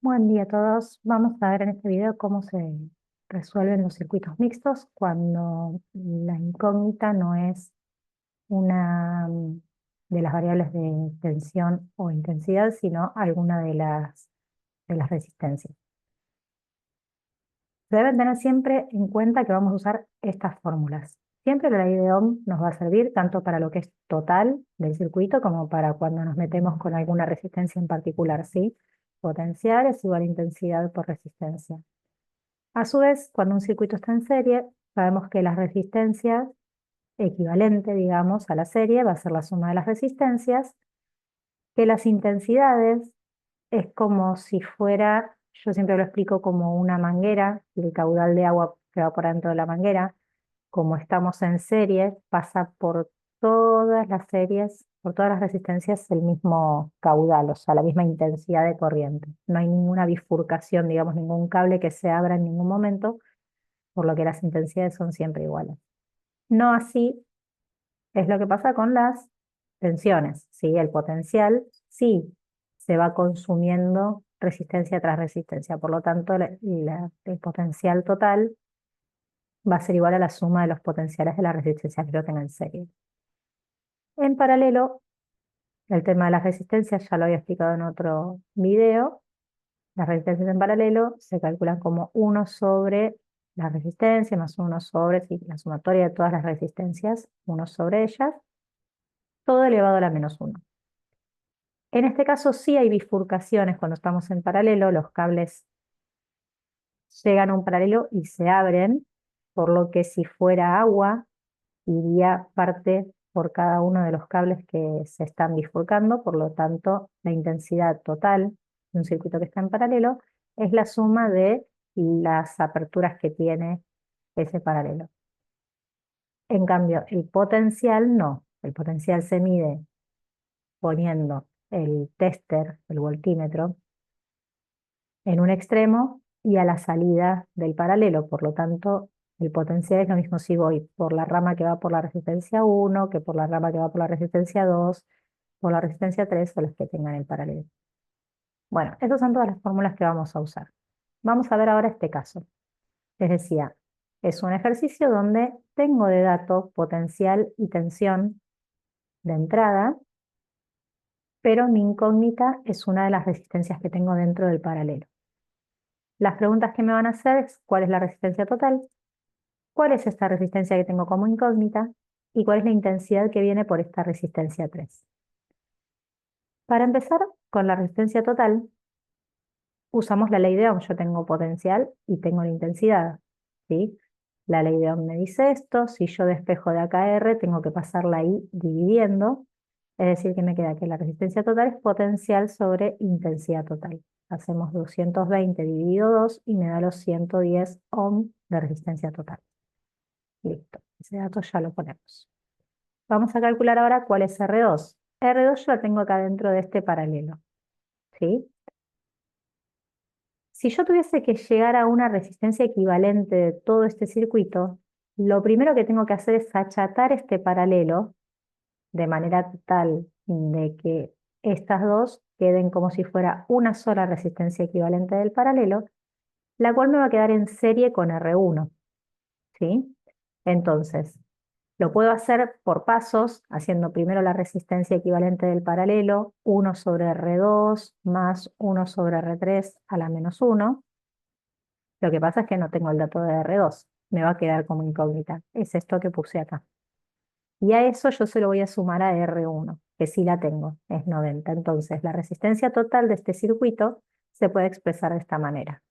Buen día a todos. Vamos a ver en este video cómo se resuelven los circuitos mixtos cuando la incógnita no es una de las variables de tensión o intensidad, sino alguna de las resistencias. Se deben tener siempre en cuenta que vamos a usar estas fórmulas. Siempre la ley de Ohm nos va a servir tanto para lo que es total del circuito como para cuando nos metemos con alguna resistencia en particular, ¿sí? Potencial es igual a intensidad por resistencia. A su vez, cuando un circuito está en serie, sabemos que las resistencias equivalente, digamos, a la serie va a ser la suma de las resistencias, que las intensidades es como si fuera, yo siempre lo explico como una manguera, el caudal de agua que va por dentro de la manguera, como estamos en serie, pasa por todas las series, por todas las resistencias el mismo caudal, o sea, la misma intensidad de corriente. No hay ninguna bifurcación, digamos, ningún cable que se abra en ningún momento, por lo que las intensidades son siempre iguales. No así es lo que pasa con las tensiones, ¿sí? El potencial sí se va consumiendo resistencia tras resistencia, por lo tanto el potencial total va a ser igual a la suma de los potenciales de la resistencia que yo tenga en serie. En paralelo, el tema de las resistencias ya lo había explicado en otro video. Las resistencias en paralelo se calculan como 1 sobre la resistencia más 1 sobre sí, la sumatoria de todas las resistencias, 1 sobre ellas, todo elevado a la menos 1. En este caso sí hay bifurcaciones cuando estamos en paralelo, los cables llegan a un paralelo y se abren, por lo que si fuera agua, iría parte por cada uno de los cables que se están bifurcando, por lo tanto la intensidad total de un circuito que está en paralelo es la suma de las aperturas que tiene ese paralelo. En cambio, el potencial no, el potencial se mide poniendo el tester, el voltímetro, en un extremo y a la salida del paralelo. Por lo tanto, el potencial es lo mismo si voy por la rama que va por la resistencia 1, que por la rama que va por la resistencia 2, por la resistencia 3 o las que tengan el paralelo. Bueno, esas son todas las fórmulas que vamos a usar. Vamos a ver ahora este caso. Les decía, es un ejercicio donde tengo de dato potencial y tensión de entrada, pero mi incógnita es una de las resistencias que tengo dentro del paralelo. Las preguntas que me van a hacer es cuál es la resistencia total, cuál es esta resistencia que tengo como incógnita y cuál es la intensidad que viene por esta resistencia 3. Para empezar con la resistencia total, usamos la ley de Ohm. Yo tengo potencial y tengo la intensidad, ¿sí? La ley de Ohm me dice esto, si yo despejo de acá R, tengo que pasarla ahí dividiendo, es decir, que me queda que la resistencia total es potencial sobre intensidad total. Hacemos 220 dividido 2 y me da los 110 ohm de resistencia total. Listo, ese dato ya lo ponemos. Vamos a calcular ahora cuál es R2. R2 yo la tengo acá dentro de este paralelo, ¿sí? Si yo tuviese que llegar a una resistencia equivalente de todo este circuito, lo primero que tengo que hacer es achatar este paralelo de manera tal de que estas dos queden como si fuera una sola resistencia equivalente del paralelo, la cual me va a quedar en serie con R1, ¿sí? Entonces, lo puedo hacer por pasos, haciendo primero la resistencia equivalente del paralelo, 1 sobre R2 más 1 sobre R3 a la menos 1. Lo que pasa es que no tengo el dato de R2, me va a quedar como incógnita. Es esto que puse acá. Y a eso yo se lo voy a sumar a R1, que sí la tengo, es 90. Entonces, la resistencia total de este circuito se puede expresar de esta manera.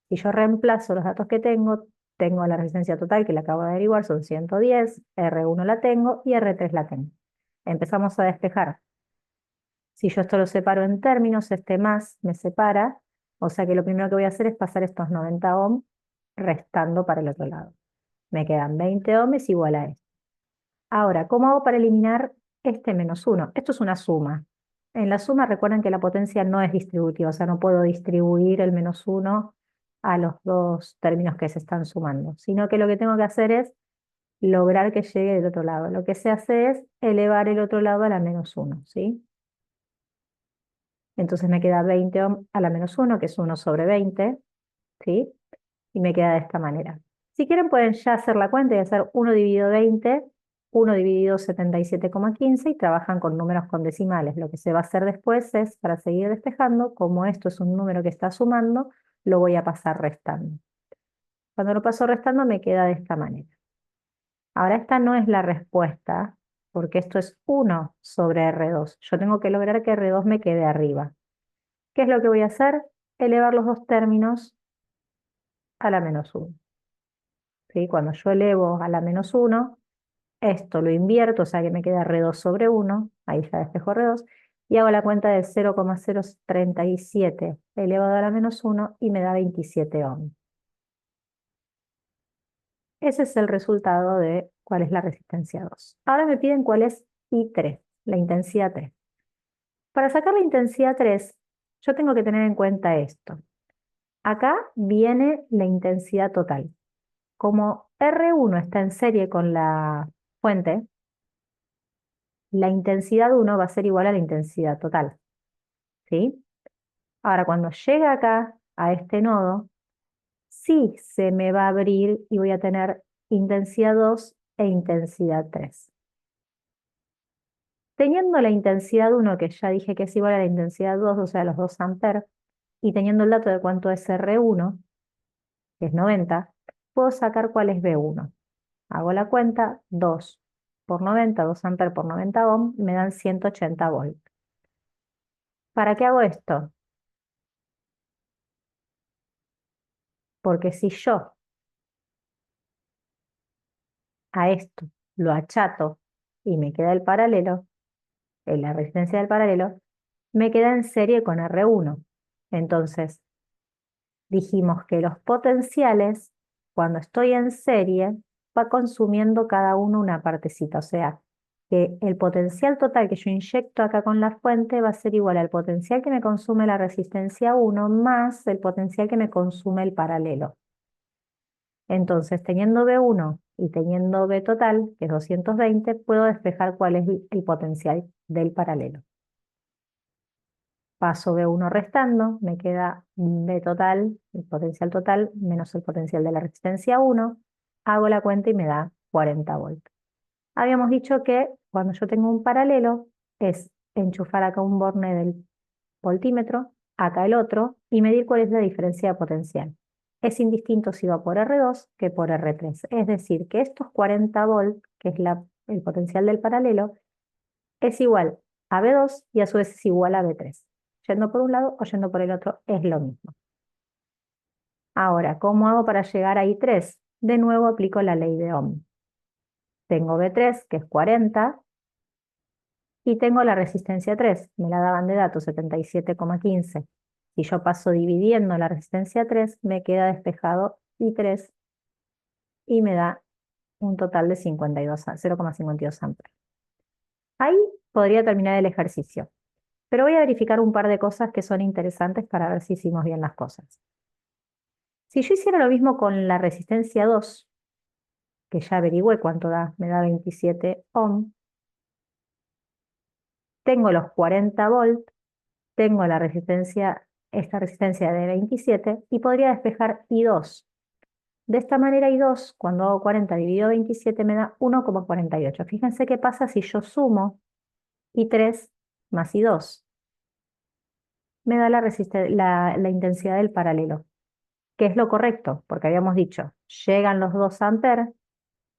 Si yo reemplazo los datos que tengo la resistencia total que le acabo de averiguar, son 110, R1 la tengo y R3 la tengo. Empezamos a despejar. Si yo esto lo separo en términos, este más me separa, o sea que lo primero que voy a hacer es pasar estos 90 ohm restando para el otro lado. Me quedan 20 ohms igual a esto. Ahora, ¿cómo hago para eliminar este menos 1? Esto es una suma. En la suma recuerden que la potencia no es distributiva, o sea, no puedo distribuir el menos 1 a los dos términos que se están sumando, sino que lo que tengo que hacer es lograr que llegue del otro lado. Lo que se hace es elevar el otro lado a la menos 1, ¿sí? Entonces me queda 20 ohm a la menos 1, que es 1 sobre 20, ¿sí? Y me queda de esta manera. Si quieren pueden ya hacer la cuenta y hacer 1 dividido 20, 1 dividido 77,15 y trabajan con números con decimales. Lo que se va a hacer después es, para seguir despejando, como esto es un número que está sumando, lo voy a pasar restando. Cuando lo paso restando me queda de esta manera. Ahora esta no es la respuesta, porque esto es 1 sobre R2. Yo tengo que lograr que R2 me quede arriba. ¿Qué es lo que voy a hacer? Elevar los dos términos a la menos 1. ¿Sí? Cuando yo elevo a la menos 1, esto lo invierto, o sea que me queda R2 sobre 1, ahí ya despejo R2, y hago la cuenta de 0,037 elevado a la menos 1 y me da 27 ohm. Ese es el resultado de cuál es la resistencia 2. Ahora me piden cuál es I3, la intensidad 3. Para sacar la intensidad 3, yo tengo que tener en cuenta esto. Acá viene la intensidad total. Como R1 está en serie con la fuente, la intensidad 1 va a ser igual a la intensidad total, ¿sí? Ahora, cuando llega acá, a este nodo, sí se me va a abrir y voy a tener intensidad 2 e intensidad 3. Teniendo la intensidad 1, que ya dije que es igual a la intensidad 2, o sea, los 2 amperes, y teniendo el dato de cuánto es R1, que es 90, puedo sacar cuál es B1. Hago la cuenta, 2 por 90, 2 amperes por 90 ohm, me dan 180 volts. ¿Para qué hago esto? Porque si yo a esto lo achato y me queda el paralelo, la resistencia del paralelo, me queda en serie con R1. Entonces, dijimos que los potenciales, cuando estoy en serie, va consumiendo cada uno una partecita. O sea, que el potencial total que yo inyecto acá con la fuente va a ser igual al potencial que me consume la resistencia 1 más el potencial que me consume el paralelo. Entonces, teniendo B1 y teniendo B total, que es 220, puedo despejar cuál es el potencial del paralelo. Paso B1 restando, me queda B total, el potencial total, menos el potencial de la resistencia 1. Hago la cuenta y me da 40 volts. Habíamos dicho que cuando yo tengo un paralelo es enchufar acá un borne del voltímetro, acá el otro, y medir cuál es la diferencia de potencial. Es indistinto si va por R2 que por R3. Es decir, que estos 40 volts, que es el potencial del paralelo, es igual a B2 y a su vez es igual a B3. Yendo por un lado o yendo por el otro es lo mismo. Ahora, ¿cómo hago para llegar a I3? De nuevo aplico la ley de Ohm. Tengo B3, que es 40, y tengo la resistencia 3, me la daban de datos 77,15. Si yo paso dividiendo la resistencia 3, me queda despejado I3 y me da un total de 0,52 amperes. Ahí podría terminar el ejercicio, pero voy a verificar un par de cosas que son interesantes para ver si hicimos bien las cosas. Si yo hiciera lo mismo con la resistencia 2, que ya averigüé cuánto da, me da 27 ohm, tengo los 40 volts, tengo esta resistencia de 27 y podría despejar I2. De esta manera I2, cuando hago 40 dividido 27 me da 1,48. Fíjense qué pasa si yo sumo I3 más I2. Me da la intensidad del paralelo, que es lo correcto, porque habíamos dicho, llegan los 2 amperes,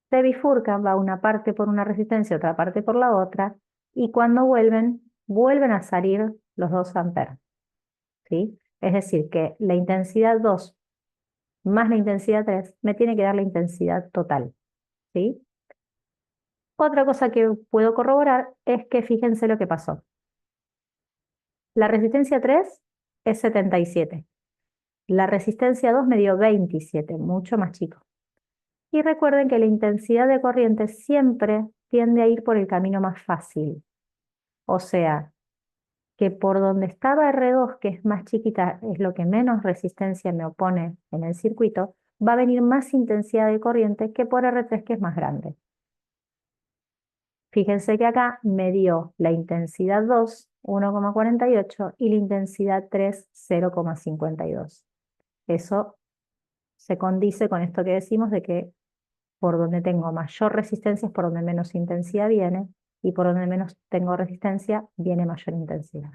se bifurcan, va una parte por una resistencia, otra parte por la otra, y cuando vuelven a salir los 2 amperes. ¿Sí? Es decir, que la intensidad 2 más la intensidad 3 me tiene que dar la intensidad total. ¿Sí? Otra cosa que puedo corroborar es que fíjense lo que pasó. La resistencia 3 es 77. La resistencia 2 me dio 27, mucho más chico. Y recuerden que la intensidad de corriente siempre tiende a ir por el camino más fácil. O sea, que por donde estaba R2, que es más chiquita, es lo que menos resistencia me opone en el circuito, va a venir más intensidad de corriente que por R3, que es más grande. Fíjense que acá me dio la intensidad 2, 1,48 y la intensidad 3, 0,52. Eso se condice con esto que decimos de que por donde tengo mayor resistencia es por donde menos intensidad viene y por donde menos tengo resistencia viene mayor intensidad.